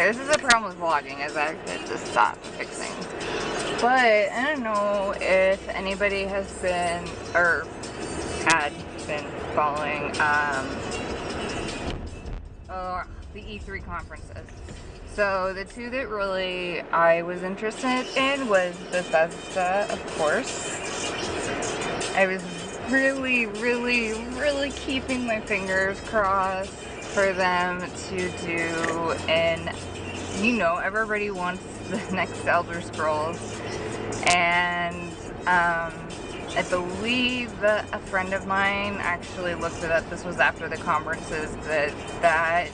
Okay, this is the problem with vlogging, is I could just stop fixing. But I don't know if anybody has been, or had been following, the E3 conferences. So the two that really I was interested in was Bethesda, of course. I was really keeping my fingers crossed for them to do, and you know, everybody wants the next Elder Scrolls, and I believe that a friend of mine actually looked it up. This was after the conferences, that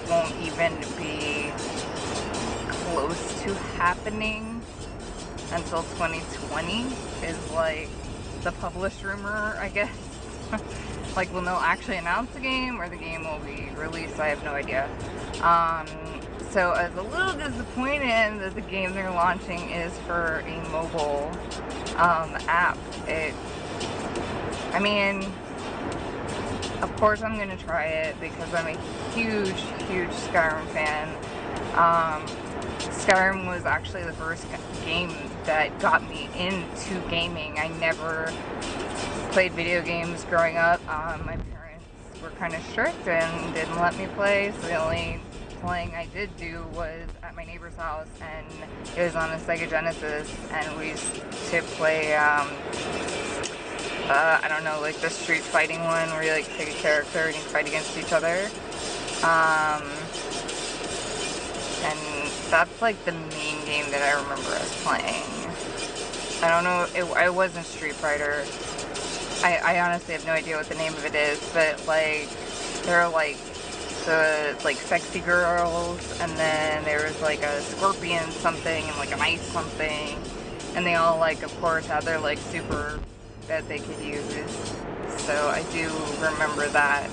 won't even be close to happening until 2020 is like the published rumor, I guess. Like, when they'll actually announce the game or the game will be released, I have no idea. So I was a little disappointed that the game they're launching is for a mobile app. I mean, of course I'm gonna try it because I'm a huge Skyrim fan. Skyrim was actually the first game that got me into gaming. I never played video games growing up. My parents were kind of strict and didn't let me play, so the only playing I did do was at my neighbor's house, and it was on a Sega Genesis, and we used to play, I don't know, like the street fighting one where you like pick a character and you fight against each other. And that's like the main game that I remember us playing. I don't know, it wasn't Street Fighter. I honestly have no idea what the name of it is, but like, there are like the like sexy girls, and then there was like a scorpion something and like an ice something, and they all like, of course, had their like super that they could use. So I do remember that.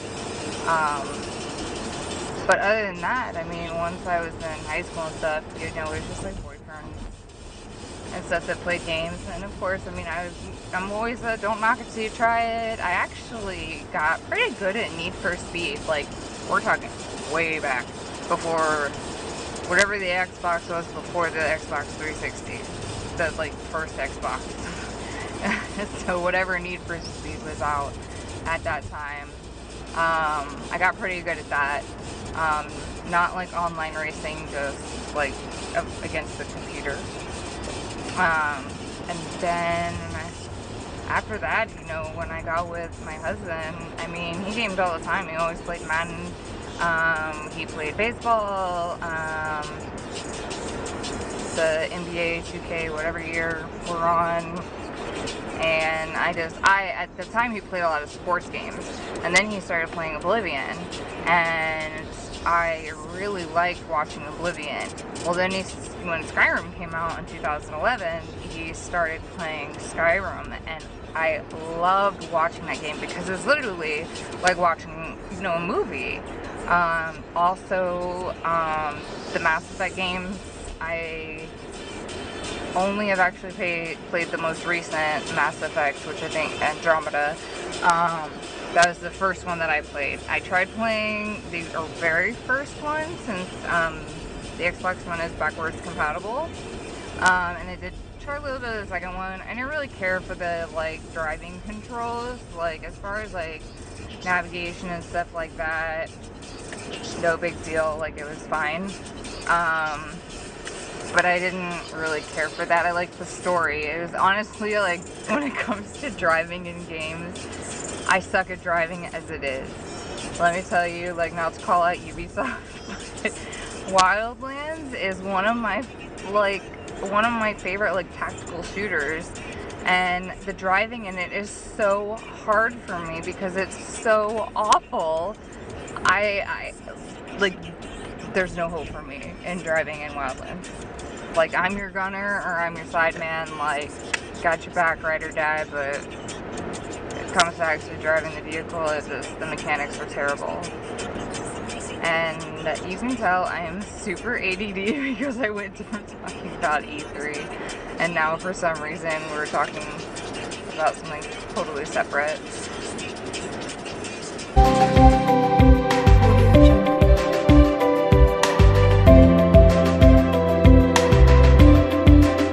But other than that, I mean, once I was in high school and stuff, you know, it was just like boyfriends and stuff that played games. And of course, I mean, I'm always don't knock it till you try it. I actually got pretty good at Need for Speed. Like, we're talking way back before whatever the Xbox was, before the Xbox 360, the like first Xbox. So whatever Need for Speed was out at that time, I got pretty good at that. Not like online racing, just like against the computer. And then after that, you know, when I got with my husband, I mean, he gamed all the time. He always played Madden. He played baseball, the NBA 2K, whatever year we're on. And at the time he played a lot of sports games, and then he started playing Oblivion, and I really liked watching Oblivion. Well, then when Skyrim came out in 2011, he started playing Skyrim, and I loved watching that game because it was literally like watching, you know, a movie. Also, the Mass Effect games, I only have actually played the most recent Mass Effect, which I think Andromeda. That was the first one that I played. I tried playing the very first one, since the Xbox One is backwards compatible, and I did try a little bit of the second one. I didn't really care for the like driving controls, like as far as like navigation and stuff like that. No big deal, like it was fine. But I didn't really care for that. I liked the story. It was honestly like, when it comes to driving in games, I suck at driving as it is. Let me tell you, like, not to call out Ubisoft, but Wildlands is one of my favorite like tactical shooters, and the driving in it is so hard for me because it's so awful. I like, there's no hope for me in driving in Wildlands. Like, I'm your gunner or I'm your sideman, like, got your back, ride or die, but it comes to actually driving the vehicle, the mechanics are terrible. And you can tell I am super ADD because I went to talking about E3, and now for some reason we're talking about something totally separate.